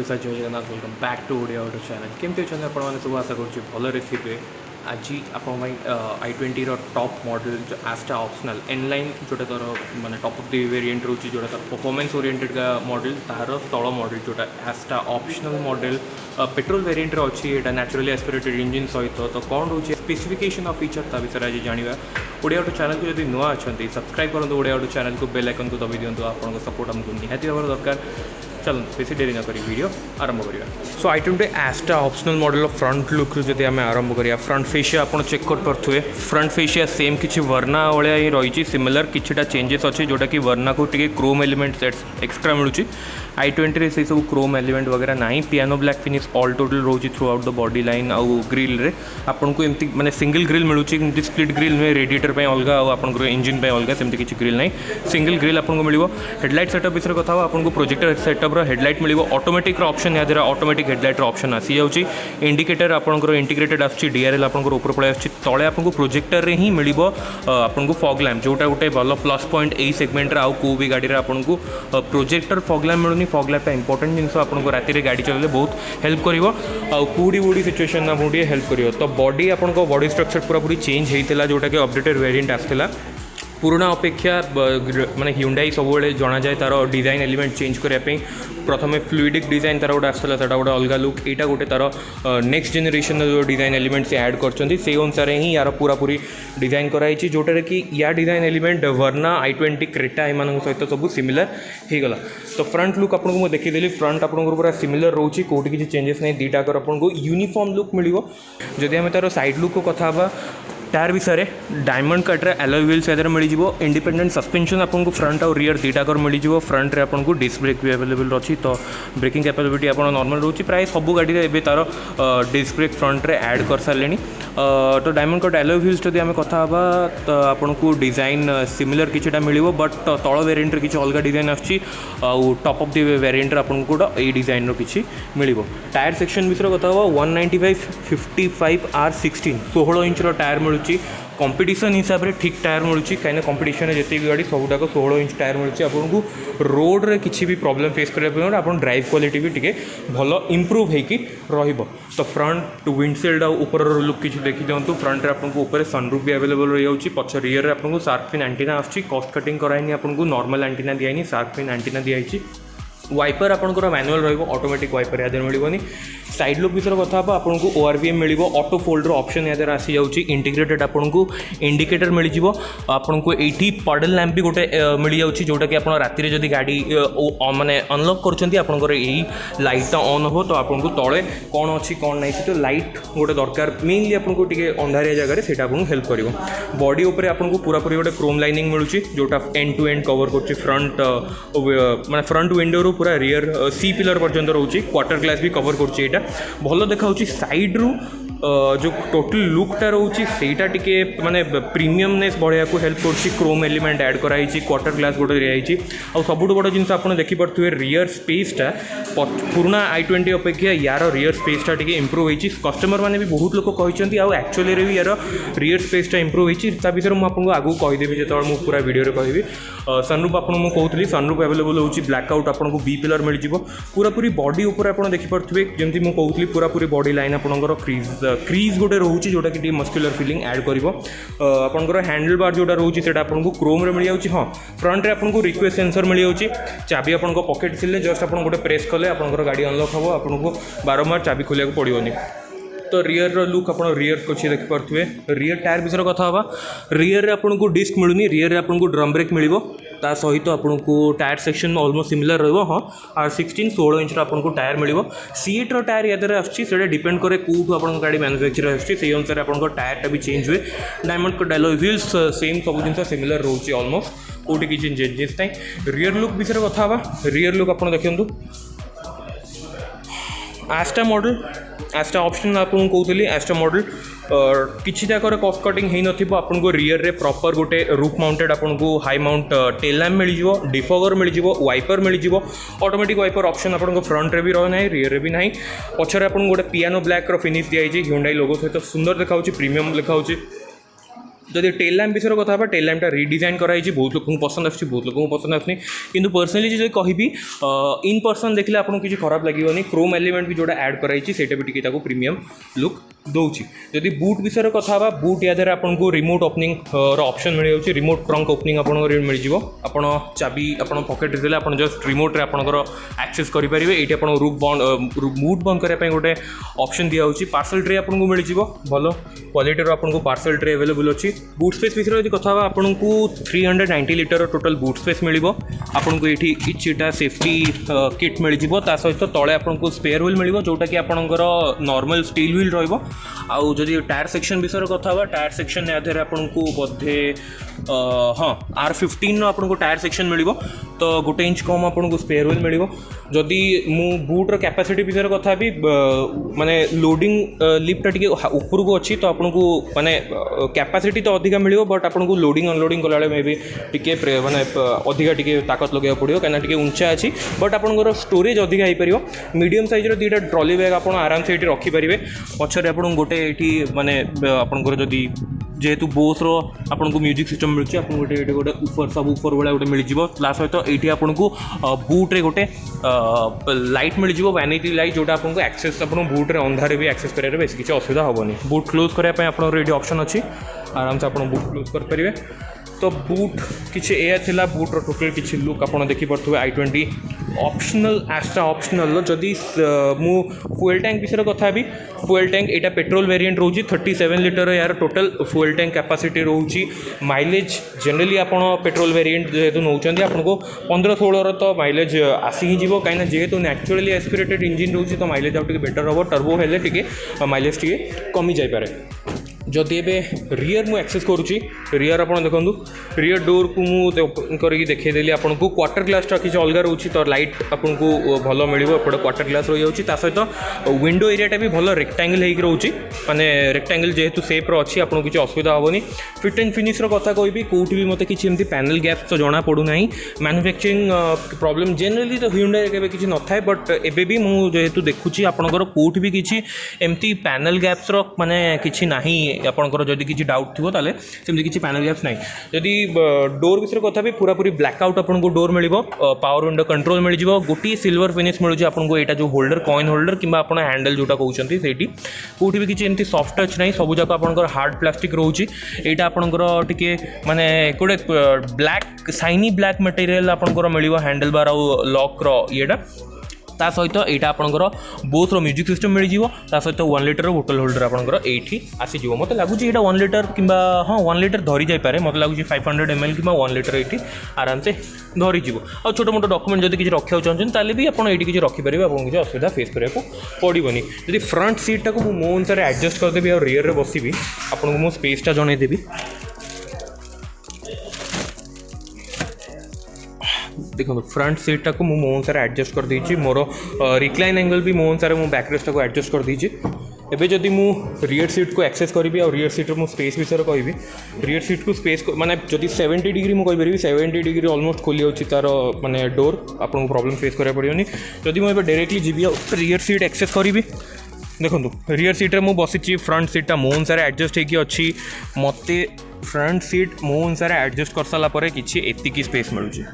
ओडिशा जय Jagannath welcome back to Odia auto channel केमती अच्छा आपने सब आशा करुँच भलरे थे आज आप i20 टॉप मॉडल जो एस्टा ऑप्शनल एनलाइन जोटा तार माने टॉप ऑफ द वेरिएंट रोची जोटा तार परफॉर्मेंस ओरिएंटेड का मॉडल तार तल मॉडल जोटा एस्टा ऑप्शनल मॉडल पेट्रोल वेरिएंट अच्छी यहाँ नेचुरली एस्पिरेटेड इंजिन सहित तो कौन रोचे स्पेसिफिकेशन ऑफ फीचर ता विषय आज जाना ओडिया ऑटो चैनल को जब नुआ अच्छा सब्सक्राइब करूँ ओडिया ऑटो चैनल को बेल आइकन को दबी दिंतु आपको सपोर्ट आमको निहाती भाव दरकार। चलो बेसी डेरी न करी वीडियो आरंभ करिया। सो i20 एस्टा optional model front look जब आम आरंभ करिया फ्रंट फेसिया आप चेक कर पारे फ्रंट फेसिया सेम किसी वर्ना भाया ही रही सिमिलर किछिटा चेंजेस अच्छे जोटा कि वर्ना को टी क्रोम एलिमेंट एक्सट्रा मिलूँ i20 से सब क्रोम एलिमेंट वगैरह ना piano black finish all total रोज throughout the body line आउ ग्रिल रे आपन को एमती माने सिंगल ग्रिल मिलूँ स्प्लिट ग्रिल में रेडिएटर पे अलग आपन इंजिन पे अलग सेमती किसी ग्रिल ना सिंगल ग्रिल आपन को मिलिबो। हेडलाइट सेटअप विषय कथा आपन को प्रोजेक्टर सेटअप रो हेडलाइट मिलिबो ऑटोमेटिक ऑप्शन या द्वारा ऑटोमेटिक हेडलाइट ऑप्शन आसी जाउची इंडिकेटर आपन इंटीग्रेटेड आछि डीआरएल आपन ऊपर पळे आछि तळे आपन प्रोजेक्टर रे ही मिलिबो आपन फॉग लैम्प जोटा गोटे भल प्लस पॉइंट ए सेगमेंट आउ को भी गाड़ी रे आपन प्रोजेक्टर फॉग लैम्प मिलुनी फॉग लैम्प इंपोर्टेंट जिनस आपन राति रे गाड़ी चलाइले बहुत हेल्प करिवो आउ कूडी बूडी सिचुएशन ना बूडी हेल्प करिवो। तो बॉडी आपन बॉडी स्ट्रक्चर पूरा पूरी चेंज हेइतिला जोटा कि अपडेटेड वेरिएंट आस्थिला पुराना अपेक्षा माने Hyundai सब जना जाए तार डिजाइन एलिमेंट चेंज करने प्रथम फ्लुइडिक डिजाइन तार गोटे आसाला से गोटे अलग लुक यहाँ गोटे तार नेक्स्ट जेनेरेशन जो डिजाइन एलिमेंट से ऐड कर अनुसार ही यार पूरा पूरी डिजाइन कराई जोटा कि या डिजाइन एलिमेंट वर्ना i20 क्रेटा एम सहित सब सिमिलर हो गला। तो फ्रंट लुक आपको देखीदेली फ्रंट आप पूरा सिमिलर रोचे कौटी किसी चेंजेस नहीं दीटा आपको यूनिफॉर्म लुक मिल जदि आम तार साइड लुक को कथा टायर विषय डायमंड कटर एलॉय व्हील्स या मिल जाए इंडिपेंडेंट सस्पेंशन आपको फ्रंट और रियर दीटा कर मिल जाए फ्रंट रे आपको डिस्क ब्रेक भी अवेलेबल अच्छी तो ब्रेकिंग कैपेबिलिटी आप नॉर्मल रोचे प्राय सब गाड़ी में तार डिस्क ब्रेक फ्रंट रे ऐड कर सारे। तो डायमंड कट एलॉय व्हील्स जब आम कथा तो आपको डिजाइन सिमिलर किछिटा मिल बट तल वेरिएंट किसी अलग डिजाइन आछि टॉप ऑफ द वेरिएंट आपको ये डिजाइन रो किछि मिल। टायर सेक्शन विषय कथा 195 55 R16 16 इंच टायर मिलूँ कंपटीशन हिसाब से ठीक टायर मिलूँ कहीं कंपटीशन जिते भी गाड़ी सबूक 16 इंच टायर मिलूँ आपको रोड रे किसी भी प्रॉब्लम फेस करने आप ड्राइव क्वालिटी भी टे भल इम्प्रूव हो। तो फ्रंट विंडशील्ड ऊपर लुक किसी देखी दिंतु फ्रंट आपको ऊपर सनरूफ भी अवेलेबल रही है पछ रियर आपको शार्क फिन एंटीना आछि कॉस्ट कटिंग कराइनी आपको नॉर्मल एंटीना दिखाई शार्क फिन एंटीना दिखाई वाइपर आपंकर मैनुअल रही ऑटोमेटिक वाइपर या मिलनी। साइड लुक विषय कथा आपको ORVM मिल ऑटो फोल्डर ऑप्शन या आसी जाऊँगी इंटीग्रेटेड आपको इंडिकेटर मिल जाए आपको ये पडल लैंप भी गोटे मिल जाऊँगी जोटा कि आप राति जब गाड़ी माने अनलॉक कर लाइटा ऑन हो तो आपको तले कौन अच्छी कौन ना तो लाइट गोटे दरकार मेनली आपको टे अंधारिया जगह से आपको हेल्प कर बॉडी उपर आपको पूरा पूरी गोटे क्रोम लाइनिंग मिलूँ जोटा एंड टू एंड कवर कर फ्रंट माने फ्रंट विंडो रू पूरा रियर सी पिलर पर्यंत रोचे क्वार्टर ग्लास भी कवर कर भल देखा साइड रू जो टोटल लुकटा रोचे सेटा टिके माने प्रीमियमनेस बढ़िया को हेल्प कर क्रोम एलिमेंट ऐड कराई क्वार्टर ग्लास गोटे दिखाई और सबुठ बड़ जिन आप देखिपे रियर स्पेसटा पुराना i20 अपेक्षा यार रियर स्पेसटा टिके इम्प्रूव होती कस्टमर मैंने भी बहुत लोग कहते एक्चुअली भी यार रियर स्पेसटा इम्प्रूव होता विषय मुझे आगू कहीदेवी जो मुझे पूरा वीडियो कहि सनरूफ आपको कहूँ सनरूफ अवेलेबल हो ब्लैकआउट आपको बी पिलर मिल जाए पूरा पूरी बॉडी उपर आप देखिपे जमी मुझे कहूँ पूरा पूरी बॉडी लाइन आपंकर क्रीज गोटे रोचे जोटा कि मस्कुलर फीलिंग ऐड कर आपंकर हैंडल बार जोटा रोचे आपको क्रोम रे मिल जाऊँगी। हाँ फ्रंट रे आपको रिक्वेस्ट सेंसर मिल जाऊँगी चाबी आप पॉकेट थिले जस्ट आप गोटे प्रेस कले आपंकर गाड़ी अनलॉक हम आपको बारंबार चाबी खोलिया पड़ोनी। तो रियर लुक आप रियर को देखिपे रियर टायर विषय कथा रियर आपको डिस्क मिलूनी रियर आपको ड्रम ब्रेक मिल ता सहित आपको टायर सेक्शन ऑलमोस्ट सिमिलर रहा। हाँ R16 16 इंच आपको टायर मिल सीट टायर या आसा डिपेंड करे कौटू आप गाड़ी मैन्युफैक्चर आसी अनुसार आप टायरटा भी चेंज हुए diamond cut alloy wheels same सब जिन सिमिलर रोचे ऑलमोस्ट कौटी किसी चेंजेस ना। रियर लुक विषय कथा रियर लुक आप देखु एस्टा मॉडल एस्टा ऑप्शन आपको कहूली एस्टा मॉडल किसी जाकर कॉस्ट कटिंग हो आपको रियर रे प्रॉपर गोटे रूफ माउंटेड आपको हाई माउंट टेल लैम्प मिल जाए डिफॉगर मिल जाए वाइपर मिल जाए ऑटोमेटिक वाइपर ऑप्शन आपको फ्रंट रे भी रहा है रियर रे भी ना पछरे आपको गोटे पियानो ब्लैक रो फिनिश दिखाई Hyundai लोगो सहित सुंदर देखा प्रीमियम लिखा जदि टेल लैम्प विषय कथा टेल लैम्पटा रिडिजाइन कराई बहुत लोक पसंद आसी बहुत लोक पसंद आसनी किंतु पर्सनाली जो कहि इन पर्सन देखले आपको किसी खराब लगे क्रोम एलिमेंट भी जोड़ा ऐड कराई से भी टी प्रीमियम लुक दूसरी जदि बूट विषय कथा बूट या आपको रिमोट ओपनिंग ऑप्शन मिल जाऊँगी रिमोट ट्रंक ओपनिंग आपको मिल जाव चाबी आप पकेट देते आप जस्ट रिमोट रे आपंकर एक्सेस करेंगे ये आप रूफ बंद बूट बंद करने गोटे ऑप्शन दिया होची पार्सल ट्रे आपको मिल भल क्वालिटी आपको पार्सल ट्रे अवेलेबल अच्छी बूट स्पेस विषय यदि कथा आपको 390 लिटर टोटल बूट स्पेस मिल आपको ये किटा सेफ्टी किट मिल सहित तले आपको स्पेयर व्हील मिल जोटा कि आपंकर नॉर्मल स्टील व्हील रही आउ जदि टायर सेक्शन विषय कथा टायर सेक्शन याद आपको बोधे हाँ R15 आपको टायर सेक्शन मिल तो 1 इंच कम आपको स्पेयर व्हील मिल जदि मु बूट्र कैपेसिटी विषय कथा भी माने लोडिंग लिफ्ट टी ऊपर को अच्छी तो आपको माने कैपेसिटी तो अधिका मिल बट आपको लोडिंग अनलोडिंग कला मे भी टी माने अधिका टी ताकत लगे पड़ो कहीं उंचा अच्छी बट आपंकर स्टोरेज अधिका हो पार मीडियम साइज्र दुईटा ट्रॉली बैग आप आराम से ये रखिपारे पछरे आपको गोटे ये माने आपंकर जदि जेहेतु बोस आपको म्यूजिक सिस्टम मिलूँ आपको गोटे गोटे ऊपर सब ऊपर भाया गोटे मिल जाए सहित ये आपको बूट्रे गोटे लाइट मिल जाए वैनिटी लाइट जोटा आपको एक्सेस आप बूट्रे अंधारे भी एक्सेस करेंगे बेस किसी असुविधा हेनी बूट क्लोज करने आप ये ऑप्शन अच्छी आराम से आप बूट क्लोज करेंगे तो बूट किसी एया थिला बूट्र टोटल किसी लुक आप देखिपे i20 ऑप्शनल एस्ट्रा ऑप्शनल जदि मु फ्यूल टैंक विषय कथा भी फ्यूल टैंक यहाँ पेट्रोल वेरिएंट रोची 37 लिटर यार टोटल फ्यूल टैंक कैपेसिटी रोची माइलेज जनरली आप पेट्रोल वेरिएंट जेहेतु नौकरी आपको 15-16 तो माइलेज आसी ही जीव कहीं जेहेतु नेचुरली एस्पिरेटेड इंजिन रोची तो माइलेज आउ बेटर हम टर्बो हेल्ले टी माइलेज टी कमी जापे जदि एवं रियर मु एक्सेस करुँची रियर आप देखूँ रियर डोर को मुझे करके देखीदेली आपको क्वार्टर ग्लासटा किसी अलग रोचे तो लाइट आपको भल मिल एपटे क्वार्टर ग्लास रही है सहित विंडो एरियाटा भी भल रेक्टांगल हो रोचे माने रेक्टांगल जेहेतु सेप्र अच्छी आपको किसी असुविधा हेनी फिट एंड फिनिश्र कथा कहि कौटी भी मत किसी एमती पैनल गैप्स तो जना पड़ूना मैन्युफैक्चरिंग प्रॉब्लम जनरली तो Hyundai के किसी न था बट एबे भी मुझे देखुची आपंकर कौट भी किसी एमती पैनल गैप्स माने किसी नहीं आपंकर जदि किसी डाउट थी ताले सेमती किसी पैनल गैप्स नहीं जदि डोर विषय कथा भी पूरा पूरी ब्लैकआउट आपको डोर मिल पावर विंडो कंट्रोल मिल गोटे सिल्वर फिनिश मिलूँ आपको यहाँ जो होल्डर कॉइन होल्डर कि हैंडल जोटा कहते हैं कौटी भी किसी एमती सॉफ्ट टच नहीं सब जाक आपंकर हार्ड प्लास्टिक रोचे यहाँ आपंकर टिके माने गोटे ब्लैक साइनी ब्लैक मटेरियल आपंकर मिल हैंडल बार आउ लॉक येटा ता सहित यहाँ आपंकर बोथर म्यूजिक सिस्टम मिल जाए सहित 1 लिटर बोतल होल्डर आपंकर ये आसीज मत लगुच यहाँ 1 लिटर कि हाँ 1 लिटर धरी जापे मत लगुच 500 ml कि 1 लिटर ये आराम से धरीज और छोट मोट डॉक्यूमेंट जब किसी रखा चाहते भी आप किसी रखिपारे आपको किसी असुविधा फेस कराया पड़ोनी जब फ्रंट सीटा को मो अनुसार एडजस्ट करदेवी और रियर रे बसबी आपको मो स्पेसटा जनईदेवी देखो फ्रंट सीटा को मो अनुसार एडजस्ट कर देछि मोर रिक्लाइन एंगल भी मो अनुसार मो बैकरेस्ट को एडजस्ट कर देछि एबे जदि मु रियर सीट को एक्सेस करी और रियर सीट मो स्पेस विषय कहि रियर सीट को स्पेस माने जदि 70 डिग्री मु कहि 70 डिग्री ऑलमोस्ट खोली होछि तार माने डोर आपको प्रॉब्लम फेस करा पड़ियोनी जदि मु एबे डायरेक्टली जीबी रियर सीट एक्सेस करी देखो रियर सीट मु बसी फ्रंट सीटा मो अनुसार एडजस्ट होगी अच्छी मत फ्रंट सीट मो अनुसार एडजस्ट कर सारापर किसी एतिकी स्पेस मिलूँ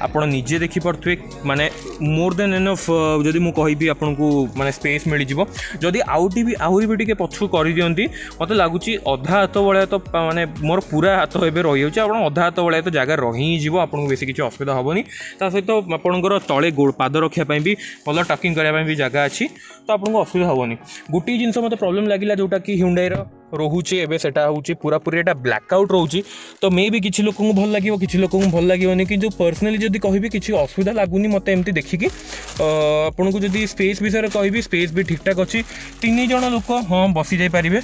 आप निजे देखिपे माने मोर देन एनफ जदि मु कहि आपको माने स्पेस मिल जाव जदि आउटी भी आहरी भी टिके पछू कर दियंती मत लगुच अधा हाथ भाया तो माने मोर पूरा हाथ एबे रही होची आपण अधा हाथ भाया तो जगह रही जीव आपको बेसी किसी असुविधा हेनी ता सहित आपंकर तले पाद रखापी भी भल टकिंग करने भी जगह अच्छी तो आपको असुविधा हेनी गोटे जिनस मत प्रॉब्लम लगिला जोटा कि Hyundai रोचे एबे सेटा होची पूरा पूरी एटा ब्लैकआउट रोची तो मे भी किसी लोक भल लगे किसी लोक भल लगे कि पर्सनाली जदि कहि किसी असुविधा लगुनि मत एमती देखिकी आपन को जदि स्पेस विषय कहि स्पेस भी ठीक ठाक अच्छी 3 जण लोक हाँ बसी जाई पारिबे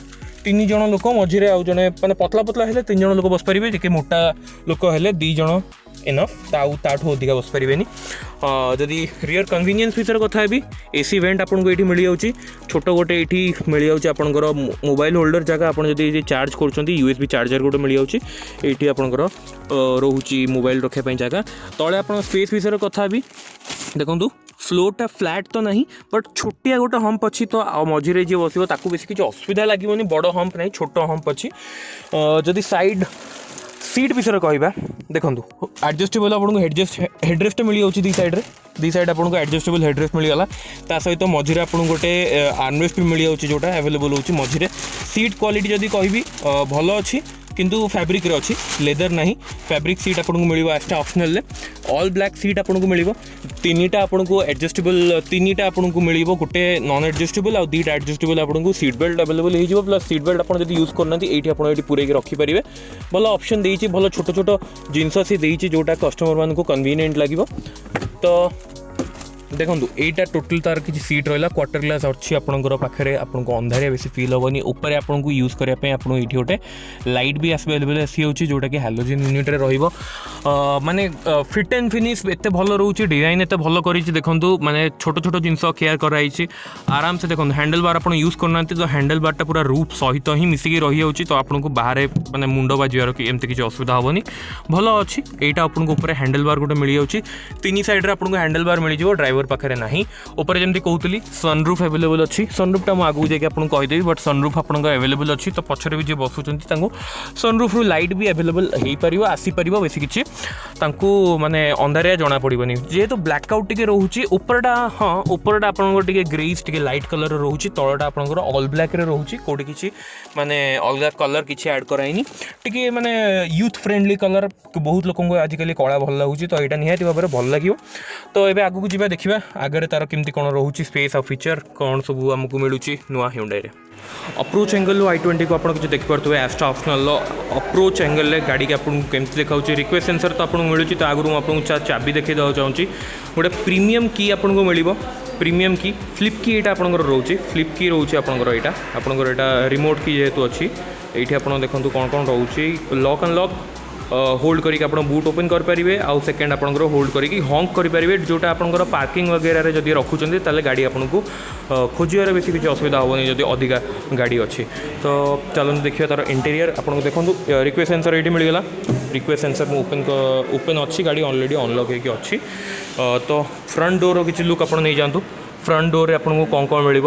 3 जण लोक मझिरे आउ जने माने पतला पतला हेले 3 जण लोक बस पारिबे जे मोटा लोक हेले 2 जण इनफ ताठू अधिका बस पारे जदि रियर कन्वीनियंस विषय कथा भी एसी वेंट आपको ये मिल जाऊँगी छोट गोटे ये मिल जाऊँगी आपंकर मोबाइल होल्डर जगह आप चार्ज कर USB चार्जर गोटे मिल जाऊँगी ये आपंकर रोचे मोबाइल रखापी जगह तले आप स्पेस विषय कथा भी देखूँ फ्लोरटा फ्लैट तो नहीं बट छोटिया गोटे हम्प अच्छी तो मझे जी बस बेस किसी असुविधा लगे बड़ हम्प नहीं छोट हम्प अच्छी जदि साइड सीट विषय कहवा देखूँ एडजस्टेबल आपको हेडरेस्ट मिल जाऊँगी दी साइड आपको एडजस्टेबल हेडरेस्ट मिलगला ता सहित मझे आपको गोटे आर्मरेस्ट भी मिल जाऊँगी जोटा अवेलेबल होची मझे सीट क्वालिटी जदि कहबी भल अच्छी किंतु फैब्रिक रे अच्छी लेदर नहीं फैब्रिक सीट आपको मिल extra optional all black seat आपको मिल तीनटा आपको एडजस्टेबल तीनटा आपको मिल गोटे नॉन एडजस्टेबल आ दीटा एडजस्टेबल आपको सीट बेल्ट अवेलेबल हो प्लस सीट बेल्ट आप यूज करना ये आप पूरे रखिपारे भल ऑप्शन देती भल छोट छोट जिनस सी देती जोटा कस्टमर मान को कन्वीनियंट लगे तो देखो यहाँ टोटल तार किसी सीट रहा क्वार्टर ग्लास अच्छी आपंकर पाखे आपको अंधारिया बेसी फील हेनी ऊपर आपको यूज करने आपको ये गोटे लाइट भी अवेलेबल आसी होची जोटा कि हालोजेन यूनिट रे रहिबो माने फिट एंड फिनिश एत भल रोचे डिजाइन एत भल कर देखो माने छोट छोट जिनस केयर कराई आराम से देखो हैंडल बार आप यूज करना तो हैंडल बारटा पूरा रूफ सहित ही मिसिकी रही जाऊँगी तो आपको बाहर माने मुंड बाजार कि एमती किसी असुविधा हेनी भल अच्छी यहाँ आपको ऊपर हैंडल बार गोटे मिल जाऊँगी तीन साइड आपको हैंडल बार मिल जाए ड्राइवर पाखे नहीं ऊपर जमी कहती सनरूफ अवेलेबल अच्छी सनरूफटा मुझे आगू जाकि आपको कहीदेवी बट सनरूफ आपको अवेलेबल अच्छी तो पछरे भी जी बसुँच सनरूफ रू लाइट भी अवेलेबल हो पार आसीपर बेस किसी माने अंधारिया जना पड़ोनी जेहेतु ब्लैकआउट टी रोचे ऊपरटा हाँ ऊपरटा आपंकर ग्रेस टी लाइट कलर रोचे तलटा आपंकर ऑल ब्लैक रोचे कौटी किसी माने अलग कलर किसी ऐड कराइनी टी माने यूथ फ्रेंडली कलर बहुत लोक आजिकल कला भल लगुच तो यहाँ निहाती भाव में भल लगे तो ये आगू जावा देखा आगे तार केमती कौन रोचे स्पेस और फीचर कौन सब आमको मिलूँ नुआ Hyundai अप्रोच एंगल i20 को आप देखिपे एस्ट्रा ऑप्शनल अप्रोच एंगल गाड़ी के आपको केमती देखा रिक्वेस्ट सेंसर तो आपको मिलूँ तो आगुरी आपको चाबी देखा चाहूँगी गोटे प्रीमियम की आपको मिल प्रीमियम की फ्लिप की यहाँ आपंकर रोचे फ्लिप की रोचे आपंकर यहाँ आपंकर यहाँ रिमोट की जेहेतु अच्छी ये आप देखो कौन कौन रोचे लॉक अनलॉक होल्ड करके आप बूट ओपन करेंगे आउ सेकेंड आपंकर होल्ड करके हॉन्क करेंगे जोटा आपंकर पार्किंग वगैरह जब रखुच्च ताले गाड़ी आपको खोजार बेसी किसी असुविधा हेनी जब अधिका गाड़ी अच्छी तो चलो देखिए तार इंटीरियर आपको देखो रिक्वेस्ट सेंसर ये मिलगला रिक्वेस्ट सेंसर में ओपन अच्छी गाड़ी ऑलरेडी अनलॉक होगी अच्छी तो फ्रंट डोर किसी लुक आप नहीं जातु फ्रंट डोर आपको कौन कौन मिल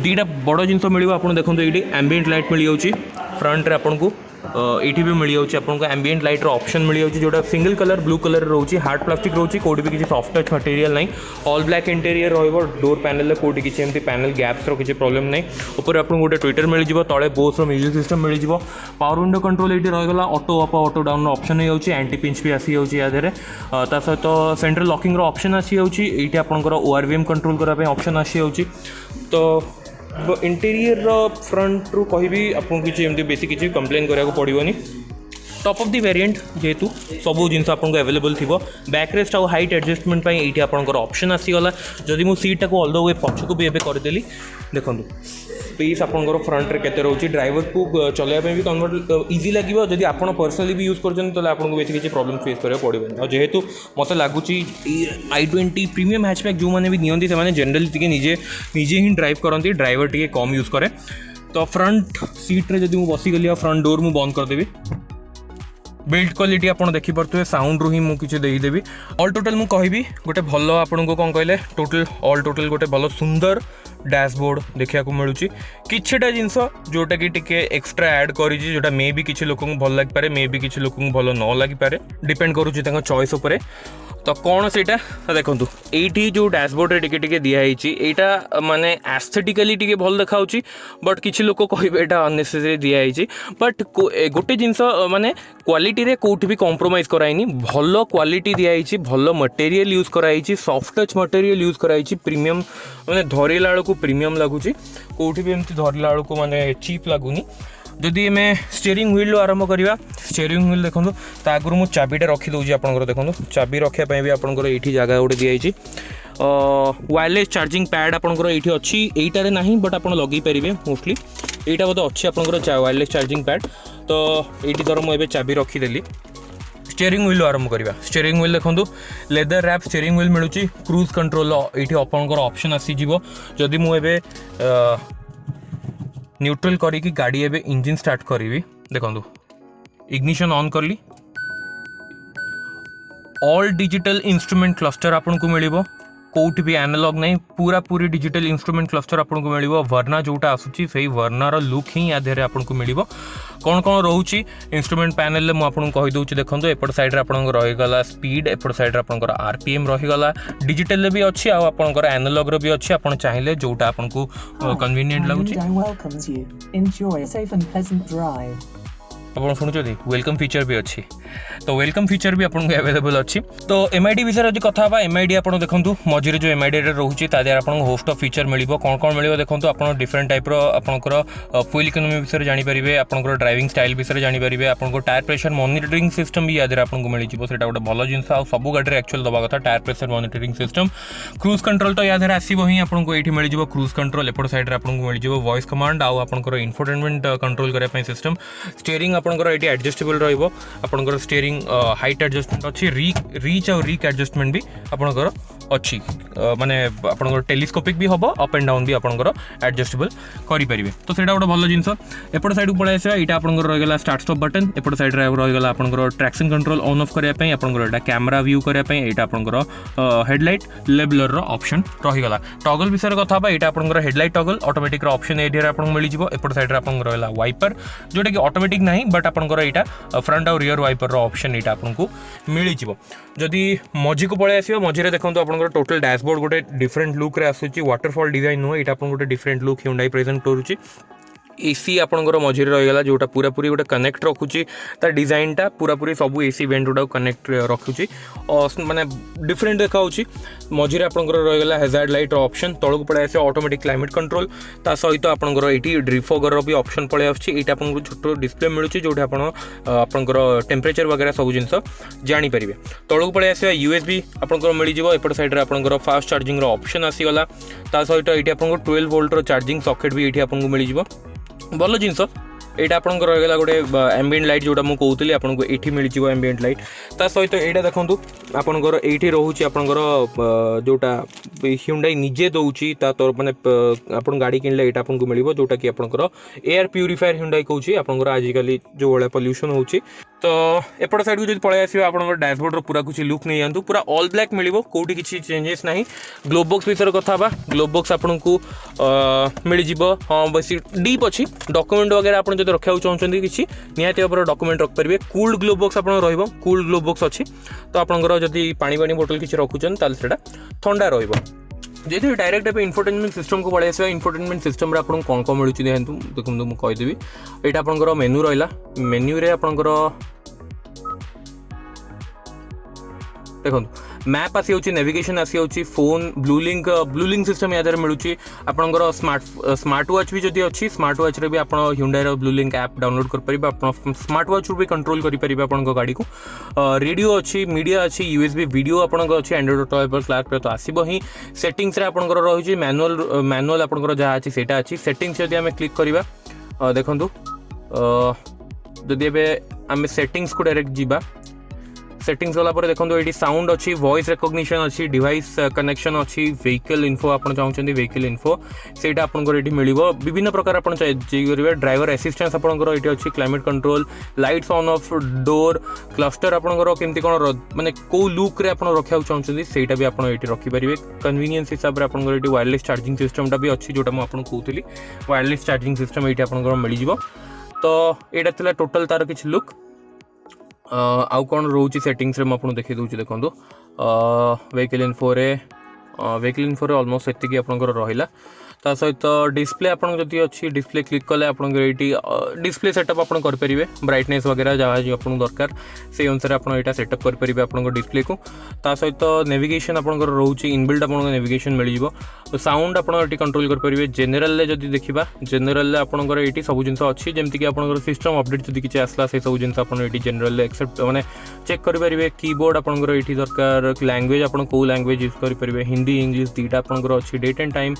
दीटा बड़ जिनस मिल आपको देखो ये एम्बिएंट लाइट मिल जाऊँगी फ्रंट रे आपको ये भी मिल जाऊँगी आपको एम्बिएंट लाइट ऑप्शन मिल जाऊँगी जोटा सिंगल कलर ब्लू कलर रोचे हार्ड प्लास्टिक रोचे कौटी भी किसी सॉफ्ट टच मटेरियल नहीं all black interior door panel कौटी किसी एमती पैनल गैप्स किसी प्रोब्लेम नहीं ऊपर आपको गोटे ट्विटर मिल जाए तले बोस म्यूजिक सिस्टम मिल जाए पावर विंडो कंट्रोल ये रहीगला auto up auto down option हो जाऊँगी एंटी पिंच भी आसी जाऊँगी यादें सहित सेंट्रल लॉकिंग ऑप्शन आसी जाऊँगी ये आपंकर ORVM कंट्रोल करने ऑप्शन आसी जाऊँगी तो इंटीरियर फ्रंट रू कहि आपको किसी एमती बेसी किसी कंप्लेन करा पड़ोनी टॉप ऑफ द वेरिएंट जेहेतु सब जिन आपको अवेलेबल थी बैक रेस्ट आउ हाइट एडजस्टमेंट ये आपंकर ऑप्शन आसीगला जदि मुझे सीटा को ऑल द वे पछक भी एवं करदेली देखो स्पेस आपंकर फ्रंट रे केते रोची ड्राइवर को चलाइबा भी कन्वर्ट इजी लगे जदि आप पर्सनली भी यूज कर आपको बेसी किसी प्रॉब्लम फेस करा पड़ोनी और जेहेतु मत लगुच i20 प्रीमियम हैचबैक जो मैंने भी नियंती से जनरली निजे ही ड्राइव करती ड्राइवर टी कम यूज करे तो फ्रंट सीट रे जदि मुझे बसीगली और फ्रंट डोर मुझे बंद करदेवी बिल्ड क्वालिटी आप देखिपे साउंड रू ही मुझे देदेवी ऑल टोटल मुझे कहि गोटे भल आपको कौन कहले टोटल ऑल टोटल गोटे भल सुंदर डैशबोर्ड देखा मिलूँ किछटा जिनस जोटा कि टिके एक्स्ट्रा ऐड कर जोटा मे भी किसी लोक भल लग पारे मे भी किसी लोक भल न लग पारे डिपेंड करुँच चॉइस उपर तो कौन से देखो ये जो डैशबोर्ड रे टिके दिखाई यहाँ माने एस्थेटिकली टिके भल देखा बट किसी लोक कहे अननेसेसरी दिखाई बट गोटे जिनस माने क्वालिटी रे कोठी भी कॉम्प्रोमाइज कराइनी भल क्वालिटी दिखाई भल मटेरियल यूज कराई सॉफ्ट टच मटेरियल यूज कराई प्रीमियम माने धरला बेलू प्रीमियम लगुच कौटी भी एमती धरला बेलू माने चीप लगुनी जदि आम स्टीयरिंग व्हील आरंभ करवा स्टीयरिंग व्हील देखो आगुरी मुझे चाबीटा रखीदे आपंकर देखो चाबी रखापी भी आपंकर ये जगह गोटे दिखाई वायरलेस चार्जिंग पैड आपंकर ये अच्छी यहीटारे ना बट आप लगे पारे मोस्टली यहाँ बोधे अच्छी आपंकर वायरलेस चार्जिंग पैड तो ये धर मुझे चाबी रखीदेली स्टीयरिंग व्हील आरंभ करवा स्टीयरिंग व्हील देखो लेदर रैप स्टीयरिंग व्हील मिलूँ क्रूज कंट्रोल ये आपंकर ऑप्शन आसीज जदि मुझे न्यूट्रल करी गाड़ी एवं इंजिन स्टार्ट करी देखो इग्निशन ऑन करली ऑल डिजिटल इंस्ट्रूमेंट क्लस्टर आपन को मिलिबो कोउट भी एनालॉग नहीं पूरा पूरी डिजिटल इंस्ट्रूमेंट क्लस्टर आपन को मिलिबो वर्ना जोटा आसुची सही वर्नार लुक ही या देरे आपन को मिलिबो कौन कौन रोची इंस्ट्रूमेंट पैनल ले मु आपन को कहि दोची देखंतो एपट साइड रे आपन को रहि गला स्पीड एपट साइड रे आपन को आरपीएम रहि गला डिजिटल ले भी अछि आ आपन को एनालॉग रे भी अछि आपन चाहिले जोटा आपन को कन्वीनियंट लागुची आप शुणुच्छे वेलकम फीचर भी अच्छी तो वेलकम फीचर भी आपको अवेलेबल अच्छी तो एमआईडी विषय आज कथा एमआईडी आप देखो मझे जो एमआईडी रोचे तार आप होस्ट ऑफ फीचर मिल कौन कौन मिल देखो आप डिफरेंट टाइप्र आपंकर फ्यूल इकोनॉमी विषय जानीपारे आपंकर ड्राइविंग स्टाइल विषय जानीपारे आपको टायर प्रेशर मॉनिटरिंग सिस्टम भी याद आपको मिल जाए गोटे भल जिन सब गाड़ी एक्चुअल दवा कथा tyre pressure monitoring system cruise control तो याद आसो ही आपको ये मिल जाए क्रूज कंट्रोल एपट साइड आपको मिल जाए वॉइस कमांड आउ इन्फोटेनमेंट कंट्रोल करने सिस्टम स्टीयरिंग आपंकर ये एडजस्टेबल रहा स्टीयरिंग हाइट एडजस्टमेंट अच्छी रीच और रीक एडजस्टमेंट भी आपंकर अच्छी माने आपंकर टेलीस्कोपिक भी हम अप एंड डाउन भी आपंकर एडजस्टेबल करेंगे तो ସେଇଟା ଗୋଟେ ଭଲ ଜିନିଷ ଏପଟ ସାଇଡ୍ କୁ ପଳେଇ ଆସିବା ଏଇଟା ଆପଣଙ୍କର ରହିଗଲା ଷ୍ଟାର୍ଟ ଷ୍ଟପ୍ ବଟନ୍ ଏପଟ ସାଇଡ୍ ରେ ରହିଗଲା ଆପଣଙ୍କର ଟ୍ରାକ୍ସନ୍ କଣ୍ଟ୍ରୋଲ ଅନ୍ ଅଫ୍ କରିବା ପାଇଁ ଆପଣଙ୍କର ଏଇଟା କ୍ୟାମେରା व्यू କରିବା ପାଇଁ ଏଇଟା ଆପଣଙ୍କର ହେଡଲାଇଟ୍ ଲେବଲର ର ଅପସନ୍ ରହିଗଲା ଟଗଲ ବିଷୟରେ କଥା ହବା ଏଇଟା ଆପଣଙ୍କର ହେଡଲାଇଟ୍ ଟଗଲ ଅଟୋମେଟିक ର ଅପସନ୍ ଏରିଆରେ ଆପଣଙ୍କୁ ମିଳିଯିବ ଏପଟ ସାଇଡ୍ ରେ ଆପଣଙ୍କର ରହିଲା ୱାଇପର जोटा कि ऑटोमेटिक नहीं बट आपंकर यहाँ फ्रंट और रियर वाइपर ऑप्शन यहाँ आपको मिल जदि मझी को पलि आसो मझे देखो आप टोटल डैशबोर्ड गोटे डिफरेंट लुक रे आसूची वाटरफॉल डिजाइन नुह यहाँ आपको गोटे डिफरेंट लुक Hyundai प्रेजेंट करुच्ची एसी आपंकर मझे रहीगला जोटा पूरा पूरी गोटे कनेक्ट रखुची तार डिजाइनटा पूरा पूरी सब एसी वेंट गुड़ा कनेक्ट रखुची माने डिफरेंट देखा मझे आपंकर रहीगला हेजार्ड लाइट ऑप्शन तलक पड़े आसे ऑटोमेटिक क्लाइमेट कंट्रोल ता सहित आपंकर ये ड्रिफोगर भी ऑप्शन पड़े आटा आपको छोट डिस्प्ले मिलूँ जो आपंकर टेम्परेचर वगैरह सब जिन जानीपर तलक पड़े आसा यूएसबी आपंकर मिल जाए एपट साइड आपंकर फास्ट चार्जिंग ऑप्शन आसीगला ता सहित ये आपको 12 वोल्ट चार्जिंग सॉकेट भी ये आपको मिल जाए भल जिनस यहाँ आपंकर रहीगला गोटे एम्बिएंट लाइट जोटा मुझे कहती आपको ये मिल जाए एम्बिएंट लाइट ता सहित यहाँ देखूँ आपंकर ये रोचे आपंकर जोटा Hyundai निजे दौची माने आप गाड़ी किनले यहाँ आपको मिल जोटा कि आपंकर एयर प्यूरीफायर Hyundai कहूँ आपंकर आजिकल जो भाया पल्यूशन होची तो एपट साइड को जो पलि आस डैशबोर्ड पूरा कुछ लुक नहीं जातु पूरा ऑल ब्लैक मिल कौटी किसी चेंजेस ना ग्लोब बॉक्स विषय कथा ग्लोब बॉक्स आपको मिल जाव हाँ बेस डीप अच्छी डॉक्यूमेंट वगैरह आप रखा चाहते किसी निहाती भाव डॉक्यूमेंट रखिपारे कूल्ड ग्लोब बॉक्स आप कूल्ड ग्लोब बॉक्स अच्छी तो आपंकर जदि पानी बोतल किसी रखुचन ताले ठंडा रही डायरेक्ट ए इन्फोटेनमेंट सिस्टम को पलि आस इन्फोटेनमेंट सिस्टम आपको कौन कौन मिलूँ देखो देखो मुझे कहीदेवी यहाँ आपंकर मेन्यू रहा मेन्यू रे आपंकर देखो मैप आसी होची नेविगेशन आसी होची फोन ब्लू लिंक सिस्टम याद मिलूँ आपंकर स्मार्ट वॉच भी जदि अच्छी स्मार्ट वॉच रे भी आप Hyundai रो ब्लू लिंक ऐप डाउनलोड कर आप स्मार्ट वॉच भी कंट्रोल करेंगे आप गाड़ी को रेडियो अच्छी मीडिया अच्छी यूएसबी वीडियो आपंकर अच्छी एंड्रॉइड टॉयपर फ्लैश तो आसो ही सेटिंग्स रे आपंकर रही मैनुअल आपंकर जहाँ अच्छी सेटा अच्छी सेटिंग्स जदि आम क्लिक करवा देखूँ जदि आम सेटिंग्स को डायरेक्ट जीवा सेटिंग्स गला पर देखो ये साउंड अच्छी वॉइस रिकॉग्निशन अच्छी डिवाइस कनेक्शन अच्छी व्हीकल इन्फो आप चाहते व्हीकल इन्फो से आपको ये मिल विभिन्न प्रकार आप करेंगे ड्राइवर असिस्टेंस आपंकर ये अच्छी climate control lights on off door cluster आपंकर केमती कौन माने कौ लुक रे आप रखा चाहते ସେଇଟା भी आप रखिपारे कन्वीनियंस हिसाब से आपंकर ये वायरलेस चार्जिंग सिस्टमटा भी अच्छी जोटा मुझे कहती वायरलेस चार्जिंग सिस्टम ये आपंकर मिल जाव तो यहाँ था टोटल तार किसी लुक आउ कौन रोचे सेटिंग्स रे मुझे देखी दूसरी देखो व्हीकल इन्फो रे ऑलमोस्ट एतिकी आपंकर रहा ता सहित डिस्प्ले आपन जदि अच्छी डिस्प्ले क्लिक कले आप डिस्प्ले सेटअप आप करेंगे ब्राइटनेस वगैरह जहाँ जो आपको दरकार से अनुसार आप सेटअप करेंगे आप डिस्प्ले को ता सहित नेविगेशन आपंकर रोचे इनबिल्ट आपको नेविगेशन मिल जाव साउंड आप कंट्रोल करेंगे जेनेराल जदि देखा जेनेराल आपंकर ये सब जिन अच्छी जमीक आप सिस्टम अपडेट जब किसी आसला से सब जिन आप जेनेराल एक्सेप्ट माने चेक करेंगे कीबोर्ड आपंकर ये दरकार लैंग्वेज आप लैंग्वेज यूज करेंगे हिंदी इंग्लिश दुईटा आपंकर अच्छी date and time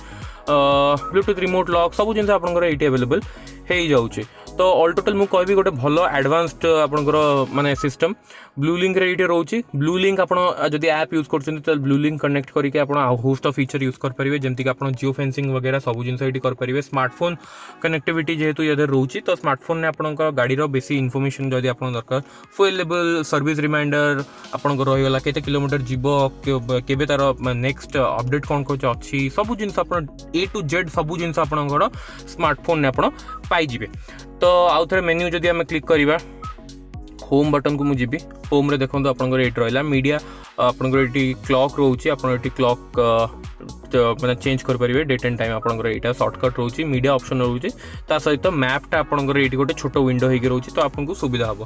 Bluetooth remote lock सब जिन आपंकर ये अवेलेबल हो जाऊे तो ऑल टोटल मु कहबी गोटे भल एडवांस्ड आपनकर माने सिस्टम ब्लू लिंक रे इटे रहउची ब्लू लिंक आपण जदि ऐप यूज करछन त ब्लू लिंक कनेक्ट करके आपण होस्ट ऑफ फीचर यूज कर परिवे जेमति कि आपण जियो फेंसिंग वगैरह सब जिंस इटे कर परिवे स्मार्टफोन कनेक्टिविटी जेहेतु यदि रहउची तो स्मार्टफोन ने आपण गाड़ी रो बेसी इन्फॉर्मेशन जदि आपण दरकार फुएल लेवल सर्विस रिमाइंडर आपण को रही गला केते किलोमीटर जीवो केबे तार नेक्स्ट अपडेट कोन को अछि सब जिंस आपण ए टू जेड सब जिंस आपण स्मार्टफोन ने आपण पाई जिवे तो आउ थे मेन्यू जदि आम क्लिक करवा होम बटन को मुझे होम रे देखो आपंकर ये रहा मीडिया आपंकर ये क्लॉक रोचे आप क्लॉक मैंने चेंज करेंगे डेट एंड टाइम आपंकर यहाँ सर्टकट रोचे मीडिया ऑप्शन रोचे ता सहित मैपटा आपंकर ये गोटे छोट विंडो होगी रोचे तो आपको सुविधा हम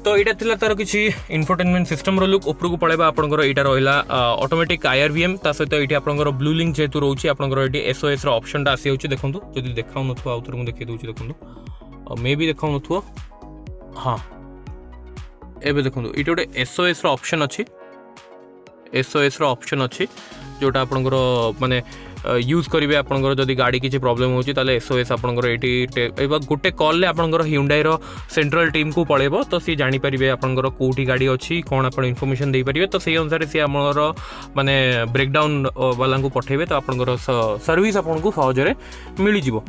तो यहाँ थी तार किसी इन्फोटेनमेंट सिस्टम लुक उपरक पड़ेगा आपंकर यहाँ रहा ऑटोमेटिक IRVM ता सहित ये आपंकर ब्लू लिंक जेहेतु रोचे आपंकर ये SOS ऑप्शन आसी जाऊँगी देखो जब देखा आउ थे मुझे देखी दूसरी देखो मे भी देखा नो हाँ एबे देखो ये गोटे SOS ऑप्शन अच्छी SOS ऑप्शन अच्छी जोटा आपंकर माने यूज करेंगे आपंकर जदि गाड़ी किसी प्रॉब्लम होची ताले SOS आपंकर ये गोटे कॉल ले आपंकर Hyundai रो सेंट्रल टीम को पड़ेबो तो सी जानी परिबे आपंकर कोठी गाड़ी अच्छी कौन आप इनफॉरमेशन दे परिबे तो सेही अनुसार सी हमर माने ब्रेकडाउन वाला को पठेबे तो आपंकर सर्विस आपनको सहजरे मिली जिवो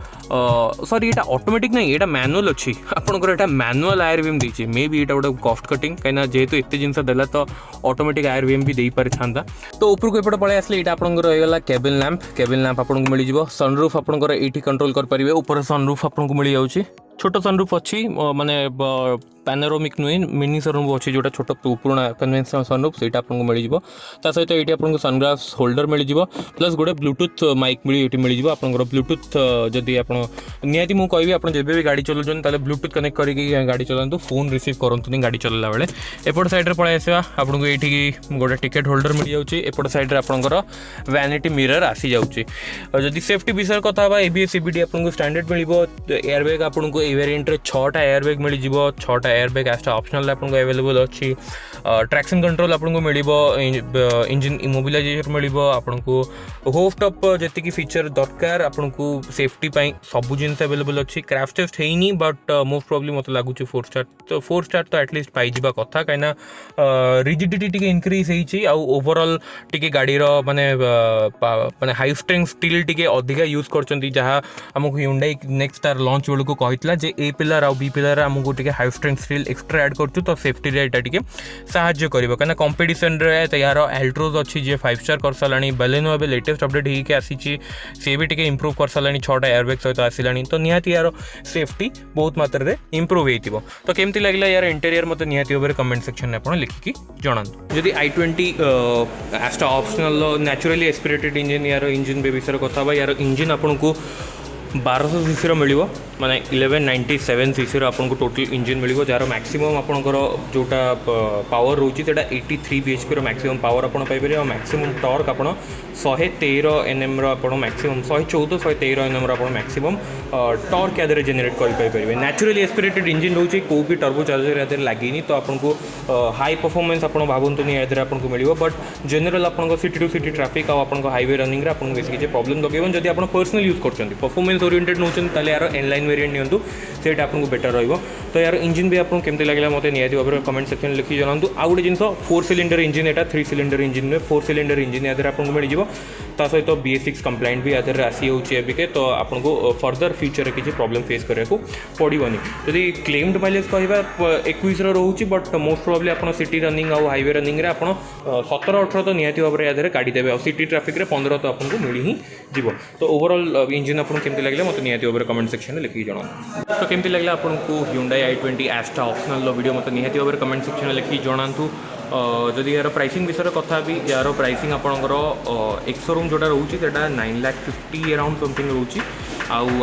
सॉरी एटा ऑटोमेटिक नहीं एटा मैनुअल अच्छी आपंकर एटा मैनुअल IRVM देछि मे बी एटा गोटे कॉस्ट कटिंग कहिना जेहेतु एते जिंस देला तो ऑटोमेटिक IRVM भी देई पारि छांदा तो ऊपर को एपटे पळे आसले एटा आपंकर रहि गला केबल लैंप आपको मिल जाव सनरूफ आपंकर ये कंट्रोल करेंगे ऊपर सनरूफ आपको मिल जाऊँगी छोट सनरूफ अच्छी माने पैनोरामिक नुहे मिनी सनरूफ अच्छी जोटा छोट पुराना कन्वेंशनल सनरूफ से आपको मिल जाव सहित ये आपको सनग्लास होल्डर मिल जाव प्लस गोटे ब्लूटूथ माइक मिल जाव आपंकर ब्लूटूथ जदि आप निहाती मुझे कहि आप जब भी गाड़ी चलाऊँ ताले ब्लूटूथ कनेक्ट करके गाड़ी चलातु फोन रिसीव करतुनी गाड़ी चलाला बेले एपट साइड पळै आसिबा आपको ये गोटे टिकेट होल्डर मिल जाऊँगी एपट साइड आपंकर वैनिटी मिरर आसी जाऊँगी जदि सेफ्टी विषय कथा ABS CBD आपको स्टैंडर्ड मिल एयरबैग आपको ए वेरिएंट 6टा एयरबैग मिल जाव 6टा एयरबैग एक्स्ट्रा ऑप्शनल आपको अवेलेबल अच्छी ट्रैक्शन कंट्रोल आपको मिल इंजिन इमोबिलाइजेशन मिल आपको होस्ट ऑफ जी फीचर दरकार आपको सेफ्टी सब जिन अवेलेबल अच्छी क्रैश टेस्ट है बट मोस्ट प्रॉब्लम मत लगुच 4 स्टार तो 4 स्टार तो एटलिस्ट पाई कथा कहीं रिजिडिटी टी इनक्रीज हो ओवरऑल टी गाड़ी माने माने हाई स्ट्रेंथ स्टील टी अधिका यूज कर जहाँ आमको Hyundai नेक्स्ट तार लॉन्च बेलू कहला जे ए पिलर आ बी पिलर आमको T high strength steel extra add कर तो सेफ्टी रे टी साहाଯ୍य करिवो कना कंपटीशन रे यार एल्ट्रोज अच्छी जे 5 स्टार कर सालानी बलेनो एबे लेटेस्ट अपडेट ही के आसीची से भी टिके इंप्रूव कर सालानी 6टा एयरबैग सहित आसिलानी तो निहाती यार सेफ्टी बहुत मात्रा रे इंप्रूव हेतिबो तो केमती लागला यार इंटीरियर मते निहाती ओवर कमेंट सेक्शन में आपण लिखिकी जणांतु जदि i20 Asta optional naturally aspirated engine यार इंजन बे विषय कथा बा यार इंजन आपनको 1200 सीसी मिल माने 1197 सीसी आपको टोटल इंजन मिल जार मैक्सिमम आपंकर जोटा पावर रोचे 83 bhp मैक्सिमम पावर आप मैक्सिमम टॉर्क आप 113 Nm मैक्सिमम 114 113 Nm आप मैक्सिमम टॉर्क या जेनेट करेंगे नेचुरली एस्पिरेटेड इंजन रोचे को भी टर्बो चार्जर या लगे तो आपको हाई परफॉर्मेंस आप भावतुनि या आपको मिल बट जनरल आप सिटी टू सिटी ट्राफिक आपको हाईवे रनिंग आपको बेस किसी प्रॉब्लम लगे जब आप पर्सनल यूज कर परफॉर्मेंस ओरिएंटेड नौकर यार एनलाइन वेरिएंट नियंतु सेटा आपको बेटर रहिबो तो यार इंजन भी आपको केमती लागला मते नियाती भाबरे कमेंट सेक्शन लिखि जणांतु आ गोटे जिंस 4 सिलिंडर इंजन एटा 3 सिलिंडर इंजन में 4 सिलिंडर इंजन यादर आपको मिल जिवो ता सहित BS6 कंप्लाइंट भी यादर आसी होची एबिके तो आपको फर्दर फ्यूचर किसी प्रॉब्लम फेस करिया को पड़िबोनी यदि क्लेम्ड माइलेज कहबा 21 रो रहउची बट मोस्ट प्रोबब्ली आपन सिटी रनिंग आ हाईवे रनिंग रे आपन 17 18 तो नियाती भाबरे यादर गाड़ी देबे और सिटी ट्रैफिक रे 15 तो आपको मिली ही जिवो तो ओवरऑल इंजन आपन केमती लागला मते नियाती भाबरे कमेंट सेक्शन में लिखि जणांतु तो केमती लागला आपको Hyundai i20 Asta optional video मत निहाती भाव कमेंट सेक्शन लिखि जणांतु जदि यार प्राइसिंग विषय कथा भी यार प्राइसिंग आपणकर एक्सोरूम जोटा रोचे 9,50,000 अराउंड समथिंग रोचे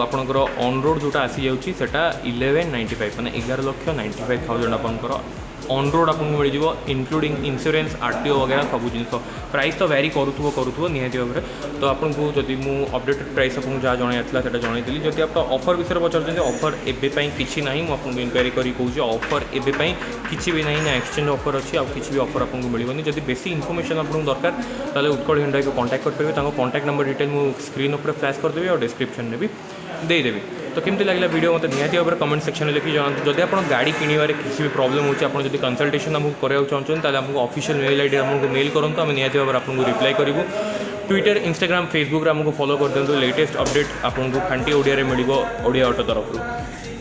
आपणकर ऑन रोड जोटा आसी जाऊँगी सेटा 1195 माने 11,95,000 आपणकर ऑन रोड आपको मिल जाव इंक्लूडिंग इंश्योरेंस RTO वगैरह सब जिन प्राइस तो वैरी करूँ निहाती भाव में तो आपको जदि मु अपडेटेड प्राइस आपको जहाँ जनईला से जनईली जब आप ऑफर विषय पचार ऑफर एवं किसी ना मुझे इनक्वारी करी ऑफर एवं किसी भी ना ना एक्सचेंज ऑफर अच्छी आउ किसी भी ऑफर आपको मिलनी जब बेसी इनफॉरमेशन आपको दरकार ताले उत्कल Hyundai को कांटेक्ट करेंगे कॉन्टैक्ट नंबर डिटेल मुझे स्क्रीन पर फ्लैश करदेवी और डिस्क्रिप्शन में भी देदेवी तो केमती लगे वीडियो मतलब निहाती भाव कमेंट सेक्शन में लिखी जनातु जदि आप गाड़ी किणवे किसी भी प्रॉब्लम होची आप जब कंसल्टेशन आमको कराया चाहते हैं आमको ऑफिशियल मेल आईडी आमको मेल करूँ आम निहाती भाव आपको रिप्लाई करूँ ट्विटर इंस्टाग्राम फेसबुक आमको फॉलो कर दिखाँ लेटेस्ट अपडेट आपको खांटी ओडिया मिल ओडिया ऑटो तरफ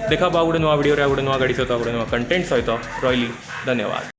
देखा गोटे नुआ वीडियो गोटे नुआ गाड़ी सहित गोटे नुआ कंटेंट सहित रही धन्यवाद।